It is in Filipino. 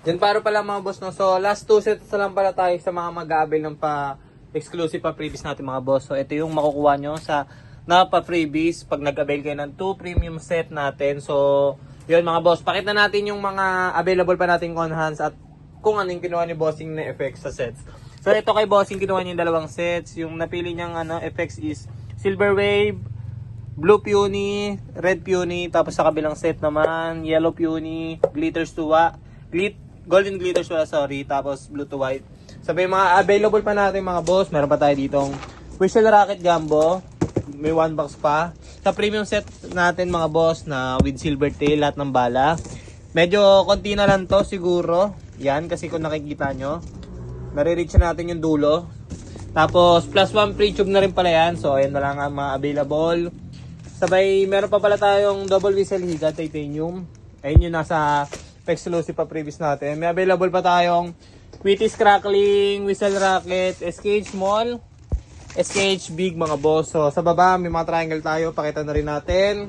Yan paro pala mga boss, no? So, last 2 sets na lang pala tayo sa mga mag-aabil ng exclusive pa freebies natin mga boss. So, ito yung makukuha nyo sa freebies pag nag-avail kayo ng 2 premium set natin. So, yun mga boss, pakita natin yung mga available pa nating on hands at kung ano yung kinuha ni Bossing na effects sa sets. So, ito kay Bossing, kinuha niya yung dalawang sets. Yung napili niyang effects is Silver Wave, Blue Peony, Red Peony, tapos sa kabilang set naman, Yellow Peony, Glitters to Golden Glitters wala, sorry, tapos Blue to White. Sabi yung mga available pa natin mga boss, meron pa tayo ditong Whistle Rocket Gumbo, may 1 box pa. Sa premium set natin mga boss na with silver tail, lahat ng bala. Medyo konti na lang to siguro. Yan, kasi kung nakikita nyo, nare-reach na natin yung dulo. Tapos plus 1 free tube na rin pala yan. So ayan na lang ang mga available. Sabay, meron pa pala tayong double whistle higa titanium. Ayun yung nasa exclusive pa previous natin. May available pa tayong Wheaties Crackling, Whistle Rocket, SKH Small, SKH Big mga boss. So sa baba may mga triangle tayo, pakita na rin natin.